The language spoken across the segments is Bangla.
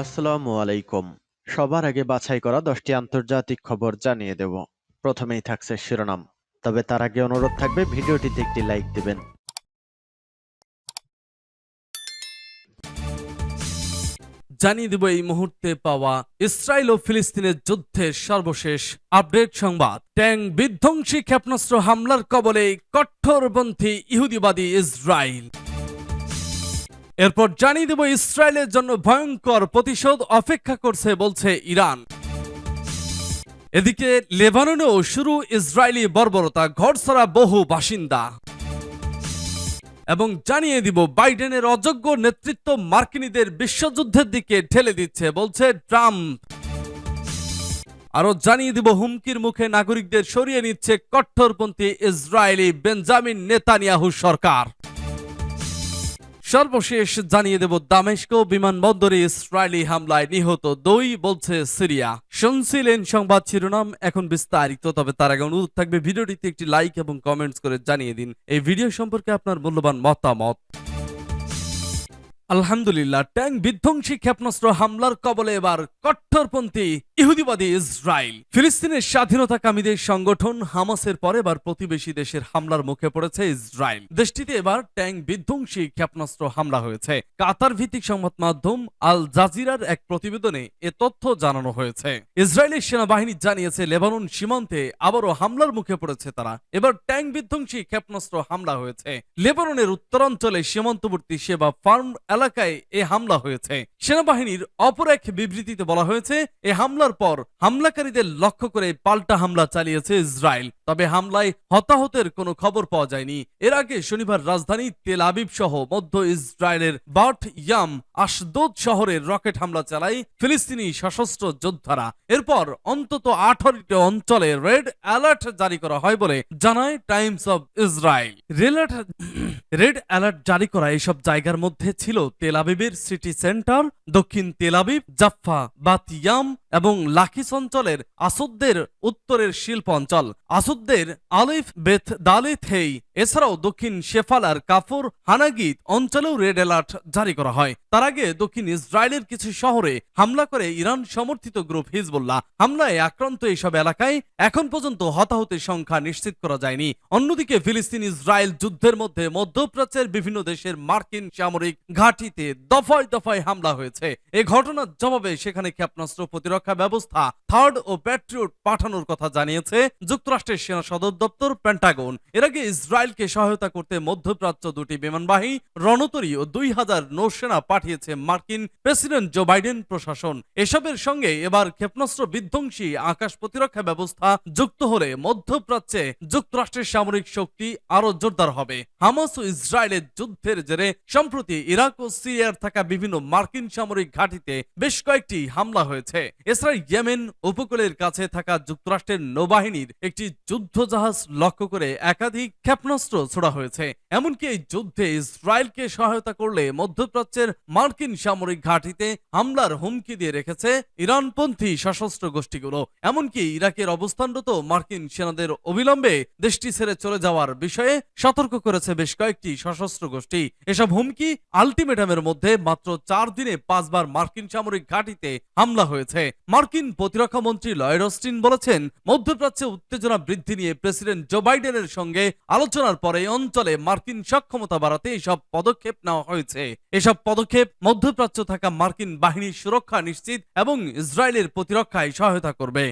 আসসালামু আলাইকুম। সবার আগে বাছাই করা 10টি আন্তর্জাতিক খবর জানিয়ে দেব। প্রথমেই থাকছে শিরোনাম। তবে তার আগে অনুরোধ থাকবে ভিডিওটিতে একটি লাইক দিবেন। জানিয়ে দেব এই মুহূর্তে পাওয়া ইসরায়েল ও ফিলিস্তিনের যুদ্ধের সর্বশেষ আপডেট সংবাদ। ট্যাঙ্ক বিধ্বংসী ক্ষেপণাস্ত্র হামলার কবলে কট্টরপন্থী ইহুদিবাদী ইসরায়েল। এরপর জানিয়ে দেব ইসরায়েলের জন্য ভয়ঙ্কর প্রতিশোধ অপেক্ষা করছে বলছে ইরান। এদিকে লেবাননেও শুরু ইসরায়েলি বর্বরতা, ঘরছাড়া বহু বাসিন্দা। এবং জানিয়ে দিব বাইডেনের অযোগ্য নেতৃত্ব মার্কিনীদের বিশ্বযুদ্ধের দিকে ঠেলে দিচ্ছে বলছে ট্রাম্প। আরো জানিয়ে দিব হুমকির মুখে নাগরিকদের সরিয়ে নিচ্ছে কট্টরপন্থী ইসরায়েলি বেঞ্জামিন নেতানিয়াহু সরকার। সর্বশেষ জানিয়ে দেব দামেস্ক বিমানবন্দরে ইসরায়েলি হামলায় নিহত 2 বলছে সিরিয়া। শুনছিলেন সংবাদ শিরোনাম, এখন বিস্তারিত। তবে তার আগে অনুরোধ থাকবে ভিডিওটিতে একটি লাইক এবং কমেন্টস করে জানিয়ে দিন এই ভিডিও সম্পর্কে আপনার মূল্যবান মতামত। আলহামদুলিল্লাহ, ট্যাঙ্ক বিধ্বংসী ক্ষেপণাস্ত্র হামলার কবলে এবার কট্টরপন্থী ইহুদিবাদী ইসরায়েল। ফিলিস্তিনের স্বাধীনতাকামীদের সংগঠন হামাসের পর এবার প্রতিবেশী দেশের হামলার মুখে পড়েছে ইসরায়েল। দেশটিতে এবার ট্যাঙ্ক বিধ্বংসী ক্ষেপণাস্ত্র হামলা হয়েছে। কাতার ভিত্তিক সংবাদ মাধ্যম আল জাজিরার এক প্রতিবেদনে এ তথ্য জানানো হয়েছে। ইসরায়েলের সেনাবাহিনী জানিয়েছে লেবানন সীমান্তে আবারও হামলার মুখে পড়েছে তারা। এবার ট্যাঙ্ক বিধ্বংসী ক্ষেপণাস্ত্র হামলা হয়েছে। লেবাননের উত্তরাঞ্চলে সীমান্তবর্তী সেবা ফার্ম এলাকায় এ হামলা হয়েছে। সেনাবাহিনীর অপর এক বিবৃতিতে বলা হয়েছে, এ হামলার পর হামলাকারীদের লক্ষ্য করে পাল্টা হামলা চালিয়েছে ইসরায়েল। তবে হামলায় হতাহতের কোনো খবর পাওয়া যায়নি। এর আগে শনিবার রাজধানী তেল আবিব সহ মধ্য ইসরায়েলের বাট ইয়াম আশদোদ শহরে রকেট হামলা চালায় ফিলিস্তিনি সশস্ত্র যোদ্ধারা। এরপর অন্তত 18টি অঞ্চলে রেড অ্যালার্ট জারি করা হয় বলে জানায় Times of Israel. Red alert জারি করা এসব জায়গার মধ্যে ছিল তেল আবিবের সিটি সেন্টার, দক্ষিণ তেল আবিব, জাফা, বাতিয়াম এবং লাখিস অঞ্চলের আসুদদের উত্তরের শিল্প অঞ্চল, আসুদদের আলিফ বেথ দালিথেই। এছাড়াও দক্ষিণ শেফালার কাফর হানাগিত অঞ্চলেও রেড অ্যালার্ট জারি করা হয়। তার আগে দক্ষিণ ইসরায়েলের কিছু শহরে হামলা করে ইরান সমর্থিত গ্রুপ হিজবুল্লাহ। হামলায় আক্রান্ত এইসব এলাকায় এখন পর্যন্ত হতাহতের সংখ্যা নিশ্চিত করা যায়নি। অন্যদিকে ফিলিস্তিন ইসরায়েল যুদ্ধের মধ্যে মধ্যপ্রাচ্যের বিভিন্ন দেশের মার্কিন সামরিক ঘাঁটিতে দফায় দফায় হামলা হয়েছে। এ ঘটনার জবাবে সেখানে ক্ষেপণাস্ত্র প্রতিরক্ষা ব্যবস্থা থার্ড ও প্যাট্রিয়ট পাঠানোর কথা জানিয়েছে যুক্তরাষ্ট্রের সেনা সদর দপ্তর পেন্টাগন। এর আগে ইসরায়েলকে সহায়তা করতে মধ্যপ্রাচ্য 2টি বিমানবাহী রণতরী ও 2000 নৌসেনা পাঠিয়েছে মার্কিন প্রেসিডেন্ট জো বাইডেন প্রশাসন। এসবের সঙ্গে এবার ক্ষেপণাস্ত্র বিধ্বংসী আকাশ প্রতিরক্ষা ব্যবস্থা যুক্ত হলে মধ্যপ্রাচ্যে যুক্তরাষ্ট্রের সামরিক শক্তি আরো জোরদার হবে। হামাস ও ইসরায়েলের যুদ্ধের জেরে সম্প্রতি ইরাক ও সিরিয়ার থাকা বিভিন্ন মার্কিন সামরিক ঘাঁটিতে বেশ কয়েকটি হামলা হয়েছে। এছাড়া ইয়েমেন উপকূলের কাছে থাকা যুক্তরাষ্ট্রের নৌবাহিনীর একটি যুদ্ধজাহাজ লক্ষ্য করে একাধিক ক্ষেপণাস্ত্র ছোড়া হয়েছে। এমনকি এই যুদ্ধে ইসরায়েলকে সহায়তা করলে মধ্যপ্রাচ্যের মার্কিন সামরিক ঘাঁটিতে হামলার হুমকি দিয়ে রেখেছে ইরানপন্থী সশস্ত্র গোষ্ঠীগুলো। এমনকি ইরাকের অবস্থানরত মার্কিন সেনাদের অবিলম্বে দেশটি ছেড়ে চলে যাওয়ার বিষয়ে সতর্ক করেছে বেশ কয়েকটি সশস্ত্র গোষ্ঠী। এসব হুমকি আলটিমেটামের মধ্যে মাত্র 4 দিনে 5 বার মার্কিন সামরিক ঘাঁটিতে হামলা হয়েছে। মার্কিন প্রতিরক্ষা মন্ত্রী লয়েড অস্টিন বলেছেন, মধ্যপ্রাচ্যে উত্তেজনা বৃদ্ধি নিয়ে প্রেসিডেন্ট জো বাইডেনের সঙ্গে আলোচনার পরে অঞ্চলে মার্কিন সক্ষমতা বাড়াতে এসব পদক্ষেপ নেওয়া হয়েছে। এসব পদক্ষেপ মধ্যপ্রাচ্য থাকা মার্কিন বাহিনীর সুরক্ষা নিশ্চিত এবং ইসরায়েলের প্রতিরক্ষায় সহায়তা করবে।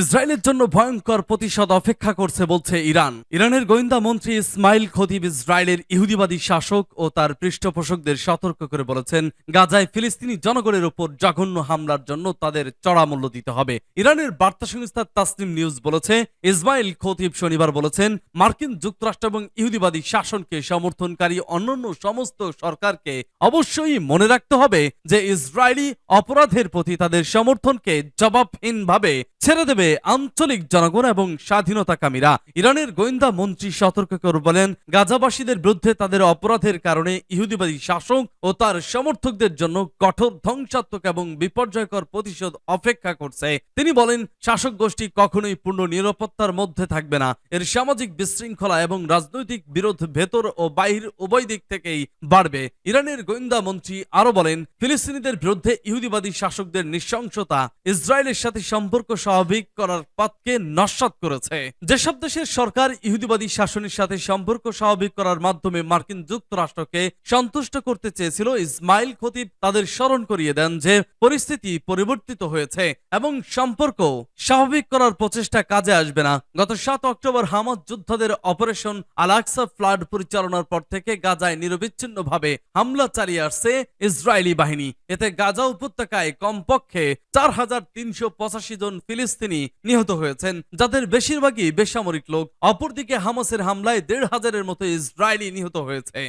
ইসরায়েলের জন্য ভয়ঙ্কর প্রতিশোধ অপেক্ষা করছে বলছে ইরান। ইরানের গোয়েন্দা মন্ত্রী ইসমাইল খতিব ইসরায়েলের ইহুদিবাদী শাসক ও তার পৃষ্ঠপোষকদের সতর্ক করে বলেছেন, গাজায় ফিলিস্তিনি জনগণের উপর জঘন্য হামলার জন্য তাদের চড়া মূল্য দিতে হবে। ইরানের বার্তা সংস্থা তাসনিম নিউজ বলেছে, ইসমাইল খতিব শনিবার বলেছেন, মার্কিন যুক্তরাষ্ট্র এবং ইহুদিবাদী শাসনকে সমর্থনকারী অন্যান্য সমস্ত সরকারকে অবশ্যই মনে রাখতে হবে যে ইসরায়েলি অপরাধের প্রতি তাদের সমর্থনকে জবাবহীনভাবে ছেড়ে দেবে হবে আঞ্চলিক জনগণ এবং স্বাধীনতাকামীরা। ইরানের গোয়েন্দা মন্ত্রী সতর্ক করে বলেন, গাজাবাসীদের বিরুদ্ধে তাদের অপরাধের কারণে ইহুদিবাদী শাসক ও তার সমর্থকদের জন্য কঠোর ধ্বংসাত্মক এবং বিপর্যয়কর প্রতিশোধ অপেক্ষা করছে। তিনি বলেন, শাসক গোষ্ঠী কখনোই পূর্ণ নিরাপত্তার মধ্যে থাকবে না। এর সামাজিক বিশৃঙ্খলা এবং রাজনৈতিক বিরোধ ভেতর ও বাহির উভয় দিক থেকেই বাড়বে। ইরানের গোয়েন্দা মন্ত্রী আরো বলেন, ফিলিস্তিনিদের বিরুদ্ধে ইহুদিবাদী শাসকদের নৃশংসতা ইসরায়েলের সাথে সম্পর্ক স্বাভাবিক করার পথকে নস্যাৎ করেছে। যেসব দেশের সরকার ইহুদিবাদী শাসনের সাথে সম্পর্ক স্বাভাবিক করার মাধ্যমে মার্কিন যুক্তরাষ্ট্রকে সন্তুষ্ট করতে চেয়েছিল, ইসমাইল খতিব তাদের স্মরণ করিয়ে দেন যে পরিস্থিতি পরিবর্তিত হয়েছে এবং সম্পর্ক স্বাভাবিক করার প্রচেষ্টা কাজে আসবে না। গত 7 অক্টোবর হামাস যোদ্ধাদের অপারেশন আল আকসা ফ্লাড পরিচালনার পর থেকে গাজায় নিরবিচ্ছিন্নভাবে হামলা চালিয়ে আসছে ইসরায়েলি বাহিনী। এতে গাজা উপত্যকায় কমপক্ষে 4385 জন ফিলিস্তিনি নিহত হয়েছেন, যাদের বেশিরভাগই বেসামরিক লোক। অপরদিকে হামাসের হামলায় 1,500-এর মতো ইসরায়েলি নিহত হয়েছে।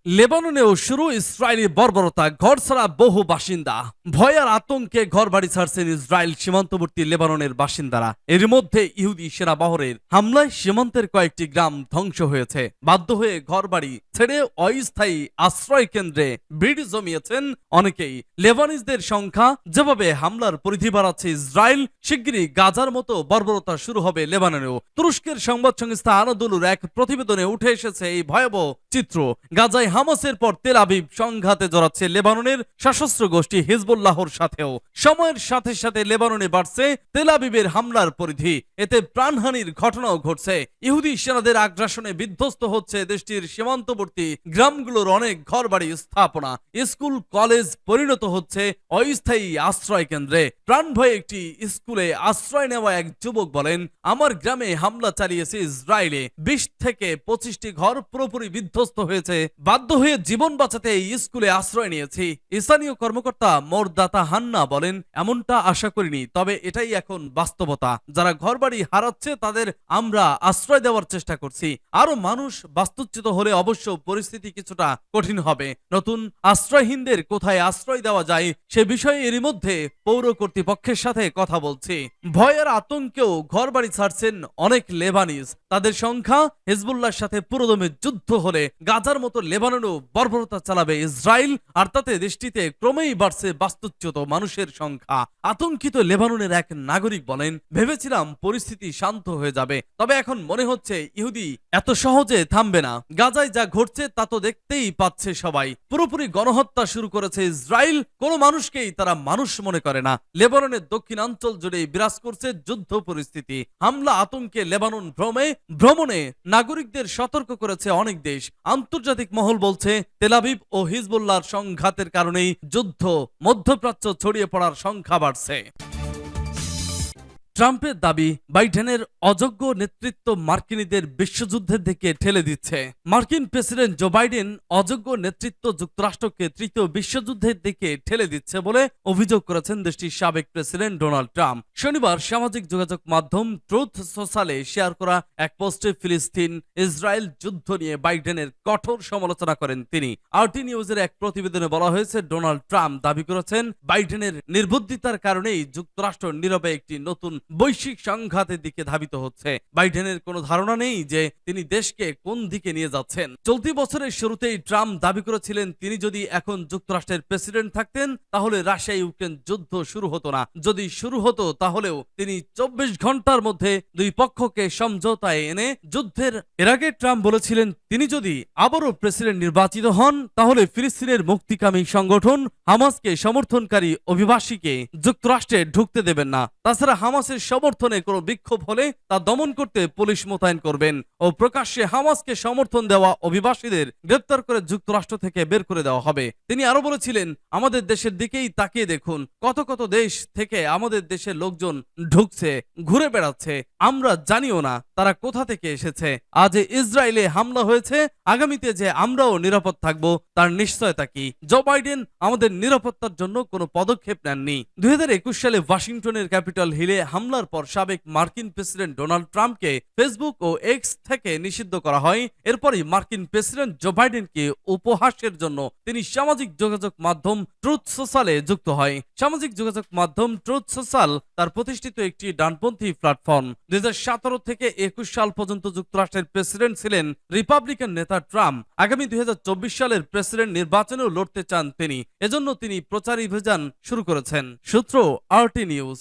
লেবাননেও শুরু ইসরায়েলি বর্বরতা, ঘর ছাড়া বহু বাসিন্দা। ভয় আর আতঙ্কে ঘর বাড়ি ছাড়ছেন ইসরায়েল সীমান্তবর্তী লেবাননের বাসিন্দারা। এর মধ্যে ইহুদি সেনা বহরের হামলায় সীমান্তের কয়েকটি গ্রাম ধ্বংস হয়েছে। বাধ্য হয়ে ঘর বাড়ি ছেড়ে অস্থায়ী আশ্রয় কেন্দ্রে ভিড় জমিয়েছেন অনেকেই। লেবানিজদের সংখ্যা যেভাবে হামলার পরিধি বাড়াচ্ছে ইসরায়েল, শিগগিরই গাজার মতো বর্বরতা শুরু হবে লেবাননেও। তুরস্কের সংবাদ সংস্থা আনাদোলুর এক প্রতিবেদনে উঠে এসেছে এই ভয়াবহ চিত্র। গাজায় হামাসের পর তেল আবিব সংঘাতে জড়াচ্ছে লেবাননের সশস্ত্র গোষ্ঠী হিজবুল্লাহর সাথেও। সময়ের সাথে সাথে লেবাননে বাড়ছে তেল আবিবের হামলার পরিধি। এতে প্রাণহানির ঘটনাও ঘটছে। ইহুদি সেনাদের আগ্রাসনে বিধ্বস্ত হচ্ছে দেশটির সীমান্তবর্তী গ্রামগুলোর অনেক ঘরবাড়ি স্থাপনা। স্কুল কলেজ পরিণত হচ্ছে অস্থায়ী আশ্রয় কেন্দ্রে। প্রাণ ভয়ে একটি স্কুলে আশ্রয় নেওয়া এক যুবক বলেন, আমার গ্রামে হামলা চালিয়েছে ইসরায়েলে। 20 থেকে 25টি ঘর পুরোপুরি বিধ্বস্ত হয়েছে। বাধ্য হয়ে জীবন বাঁচাতে এই স্কুলে আশ্রয় নিয়েছি। স্থানীয় কর্মকর্তা মোরদাতা হান্না বলেন, এমনটা আশা করিনি, তবে এটাই এখন বাস্তবতা। যারা ঘরবাড়ি হারাচ্ছে তাদের আমরা আশ্রয় দেওয়ার চেষ্টা করছি। আরো মানুষ বাস্তুচ্যুত হলে অবশ্য পরিস্থিতি কিছুটা কঠিন হবে। নতুন আশ্রয়হীনদের কোথায় আশ্রয় দেওয়া যায় সে বিষয়ে এরই মধ্যে পৌর কর্তৃপক্ষের সাথে কথা বলছি। ভয়ের আতঙ্কেও ঘরবাড়ি ছাড়ছেন অনেক লেবানিজ। তাদের সংখ্যা হিজবুল্লাহর সাথে পুরোদমে যুদ্ধ হলে গাজার মতো লেবাননেও বর্বরতা চালাবে ইসরায়েল, আর তাতে দেশটিতে ক্রমেই বাড়ছে বাস্তুচ্যুত মানুষের সংখ্যা। আতঙ্কিত লেবাননের এক নাগরিক বলেন, ভেবেছিলাম পরিস্থিতি শান্ত হয়ে যাবে, তবে এখন মনে হচ্ছে ইহুদি এত সহজে থামবে না। গাজায় যা ঘটছে তা তো দেখতেই পাচ্ছে সবাই। পুরোপুরি গণহত্যা শুরু করেছে ইসরায়েল। কোনো মানুষকেই তারা মানুষ মনে করে না। লেবাননের দক্ষিণাঞ্চল জুড়ে বিরাজ করছে যুদ্ধ পরিস্থিতি। হামলা আতঙ্কে লেবানন ভ্রমণে নাগরিকদের সতর্ক করেছে অনেক দেশ। আন্তর্জাতিক মহল বলছে, তেল আবিব ও হিজবুল্লাহর সংঘাতের কারণেই যুদ্ধ মধ্যপ্রাচ্য ছড়িয়ে পড়ার সংখ্যা বাড়ছে। ট্রাম্পের দাবি, বাইডেনের অযোগ্য নেতৃত্ব মার্কিনীদের বিশ্বযুদ্ধের দিকে ঠেলে দিচ্ছে। মার্কিন প্রেসিডেন্ট জো বাইডেন অযোগ্য নেতৃত্ব যুক্তরাষ্ট্রকে তৃতীয় বিশ্বযুদ্ধের দিকে ঠেলে দিচ্ছে বলে অভিযোগ করেছেন দেশটির সাবেক প্রেসিডেন্ট ডোনাল্ড ট্রাম্প। শনিবার সামাজিক যোগাযোগ মাধ্যম ট্রুথ সোশ্যালে শেয়ার করা এক পোস্টে ফিলিস্তিন ইসরায়েল যুদ্ধ নিয়ে বাইডেনের কঠোর সমালোচনা করেন তিনি। আরটি নিউজের এক প্রতিবেদনে বলা হয়েছে, ডোনাল্ড ট্রাম্প দাবি করেছেন বাইডেনের নির্বুদ্ধিতার কারণেই যুক্তরাষ্ট্র নীরবে একটি নতুন বৈশ্বিক সংঘাতের দিকে ধাবিত হচ্ছে। বাইডেনের কোনো ধারণা নেই যে তিনি দেশকে কোন দিকে নিয়ে যাচ্ছেন। চলতি বছরের শুরুতেই ট্রাম্প দাবি করেছিলেন তিনি যদি এখন যুক্তরাষ্ট্রের প্রেসিডেন্ট থাকতেন তাহলে রাশিয়া ইউক্রেন যুদ্ধ শুরু হতো না। যদি শুরু হতো তাহলেও তিনি 24 ঘন্টার মধ্যে দুই পক্ষকে সমঝোতায় এনে যুদ্ধের। এর আগে ট্রাম্প বলেছিলেন তিনি যদি আবারও প্রেসিডেন্ট নির্বাচিত হন তাহলে ফিলিস্তিনের মুক্তিকামী সংগঠন হামাসকে সমর্থনকারী অভিবাসীকে যুক্তরাষ্ট্রে ঢুকতে দেবেন না। তাছাড়া হামাসের সমর্থনে কোনো বিক্ষোভ হলে তা দমন করতে পুলিশ মোতায়েন করবেন ও প্রকাশ্যে হামাসকে সমর্থন দেওয়া অভিবাসীদের গ্রেপ্তার করে যুক্তরাষ্ট্র থেকে বের করে দেওয়া হবে। তিনি আরো বলেছিলেন, আমাদের দেশের দিকেই তাকিয়ে দেখুন, কত কত দেশ থেকে আমাদের দেশের লোকজন ঢুকছে, ঘুরে বেড়াচ্ছে, আমরা জানিও না। তারা কোথা থেকে এসেছে? আজ ইসরায়েলে হামলা হয়েছে, আগামীতে যে আমরাও নিরাপদ থাকব তার নিশ্চয়তা কি? জো বাইডেন আমাদের নিরাপত্তার জন্য কোনো পদক্ষেপ নেননি। 2021 সালে ওয়াশিংটনের ক্যাপিটল হিলে হামলার পর সাবেক মার্কিন প্রেসিডেন্ট ডোনাল্ড ট্রাম্পকে ফেসবুক ও এক্স থেকে নিষিদ্ধ করা হয়। এরপরই মার্কিন প্রেসিডেন্ট জো বাইডেনকে উপহাসের জন্য তিনি সামাজিক যোগাযোগ মাধ্যম ট্রুথ সোশ্যালে যুক্ত হয়। সামাজিক যোগাযোগ মাধ্যম ট্রুথ সোশ্যাল তার প্রতিষ্ঠিত একটি ডানপন্থী প্ল্যাটফর্ম। 2017 থেকে 21 সাল পর্যন্ত যুক্তরাষ্ট্রের প্রেসিডেন্ট ছিলেন রিপাবলিকান নেতা ট্রাম্প। আগামী 2024 সালের প্রেসিডেন্ট নির্বাচনেও লড়তে চান তিনি, এজন্য তিনি প্রচারাভিযান শুরু করেছেন। সূত্র আরটি নিউজ।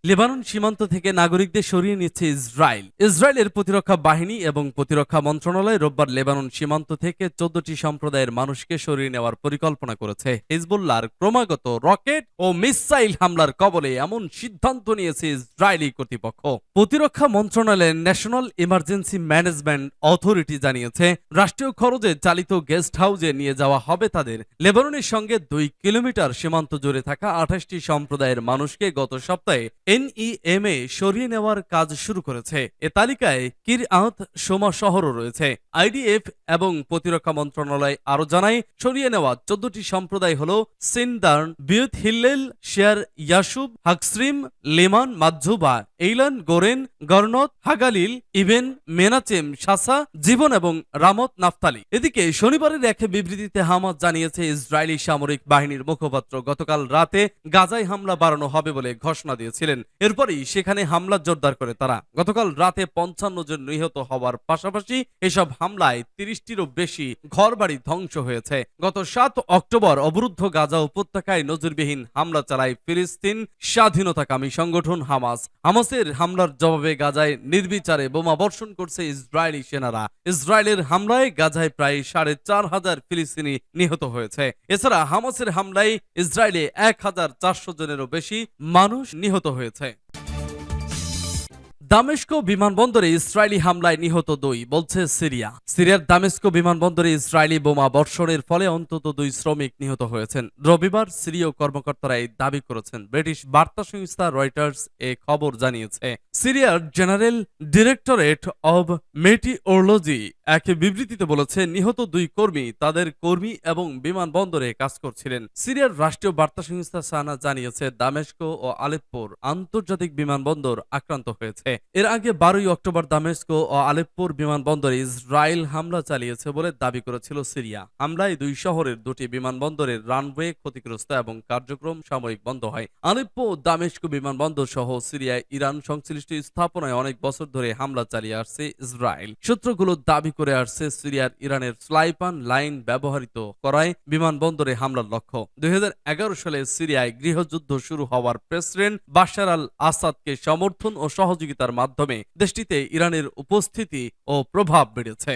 লেবানন সীমান্ত থেকে নাগরিকদের সরিয়ে নিচ্ছে ইসরায়েল। ইসরায়েলের প্রতিরক্ষা বাহিনী এবং প্রতিরক্ষা মন্ত্রণালয় রোববার লেবানন সীমান্ত থেকে 14টি সম্প্রদায়ের মানুষকে সরিয়ে নেওয়ার পরিকল্পনা করেছে। হিজবুল্লাহর ক্রমাগত রকেট ও মিসাইল হামলার কবলে এমন সিদ্ধান্ত নিয়েছে ইসরায়েলি কর্তৃপক্ষ। প্রতিরক্ষা মন্ত্রণালয়ের ন্যাশনাল ইমার্জেন্সি ম্যানেজমেন্ট অথরিটি জানিয়েছে, রাষ্ট্রীয় খরচে চালিত গেস্ট হাউসে নিয়ে যাওয়া হবে তাদের। লেবাননের সঙ্গে 2 কিলোমিটার সীমান্ত জুড়ে থাকা 28টি সম্প্রদায়ের মানুষকে গত সপ্তাহে এনইএমএ সরিয়ে নেওয়ার কাজ শুরু করেছে। এ তালিকায় কিরআত সোমা শহরও রয়েছে। আইডিএফ এবং প্রতিরক্ষা মন্ত্রণালয় আরো জানায়, সরিয়ে নেওয়া 14টি সম্প্রদায় হল সিনদার্ন, বিয়ুত হিল্লেল, শেয়ার ইয়াসুব, হাকসরিম, লিমান, মাজ্জুবা, এইলান, গোরেন, গর্নত, হাগালিল, ইবেন, মেনাচেম, শাসা, জীবন এবং রামত নাফতালি। এদিকে শনিবারের এক বিবৃতিতে হামাস জানিয়েছে, ইসরায়েলি সামরিক বাহিনীর মুখপাত্র গতকাল রাতে গাজায় হামলা বাড়ানো হবে বলে ঘোষণা দিয়েছিলেন। এরপরই সেখানে হামলা জোরদার করে তারা। গতকাল রাতে 55 জন নিহত হওয়ার পাশাপাশি এসব হামলায় 30টিরও বেশি ঘরবাড়ি ধ্বংস হয়েছে। গত 7 অক্টোবর অবরুদ্ধ গাজা উপত্যকায় নজিরবিহীন হামলা চালায় ফিলিস্তিন স্বাধীনতাকামী সংগঠন হামাস। হামাসের হামলার জবাবে গাজায় নির্বিচারে বোমা বর্ষণ করছে ইসরায়েলি সেনারা। ইসরায়েলের হামলায় গাজায় প্রায় 4,500 ফিলিস্তিনি নিহত হয়েছে। এছাড়া হামাসের হামলায় ইসরায়েলে 1400 জনেরও বেশি মানুষ নিহত হয়েছে। দামেস্কো বিমানবন্দরে ইসরায়েলি হামলায় নিহত 2, বলছে সিরিয়া। সিরিয়ার দামেস্কো বিমানবন্দরে ইসরায়েলি বোমা বর্ষণের ফলে অন্তত 2 শ্রমিক নিহত হয়েছেন। রবিবার সিরীয় কর্মকর্তারা এই দাবি করেছেন। ব্রিটিশ বার্তা সংস্থা রয়টার্স এ খবর জানিয়েছে। সিরিয়ার জেনারেল ডিরেক্টরেট অব মেটিওরোলজি এক বিবৃতিতে বলেছে, নিহত 2 কর্মী তাদের কর্মী এবং বিমানবন্দরে কাজ করছিলেন। সিরিয়ার রাষ্ট্রীয় বার্তা সংস্থা সানা জানিয়েছে, দামেস্কো ও আলেপ্পোর আন্তর্জাতিক বিমানবন্দর আক্রান্ত হয়েছে। এর আগে 12 অক্টোবর দামেস্কো ও আলেপ্পোর বিমানবন্দরে ইসরায়েল হামলা চালিয়েছে বলে দাবি করেছিল সিরিয়া। হামলায় 2 শহরের 2টি বিমানবন্দরের রানওয়ে ক্ষতিগ্রস্ত এবং কার্যক্রম সাময়িক বন্ধ হয়। আলেপ্পো ও দামেস্কো বিমানবন্দর সহ সিরিয়ায় ইরান সংশ্লিষ্ট স্থাপনায় অনেক বছর ধরে হামলা চালিয়ে আসছে ইসরায়েল। সূত্রগুলো দাবি করে আসছে, সিরিয়ার ইরানের স্লাইপান লাইন ব্যবহৃত করায় বিমানবন্দরে হামলার লক্ষ্য। 2011 সালে সিরিয়ায় গৃহযুদ্ধ শুরু হওয়ার প্রেসিডেন্ট বাশার আল আসাদকে সমর্থন ও সহযোগিতার মাধ্যমে দেশটিতে ইরানের উপস্থিতি ও প্রভাব বেড়েছে।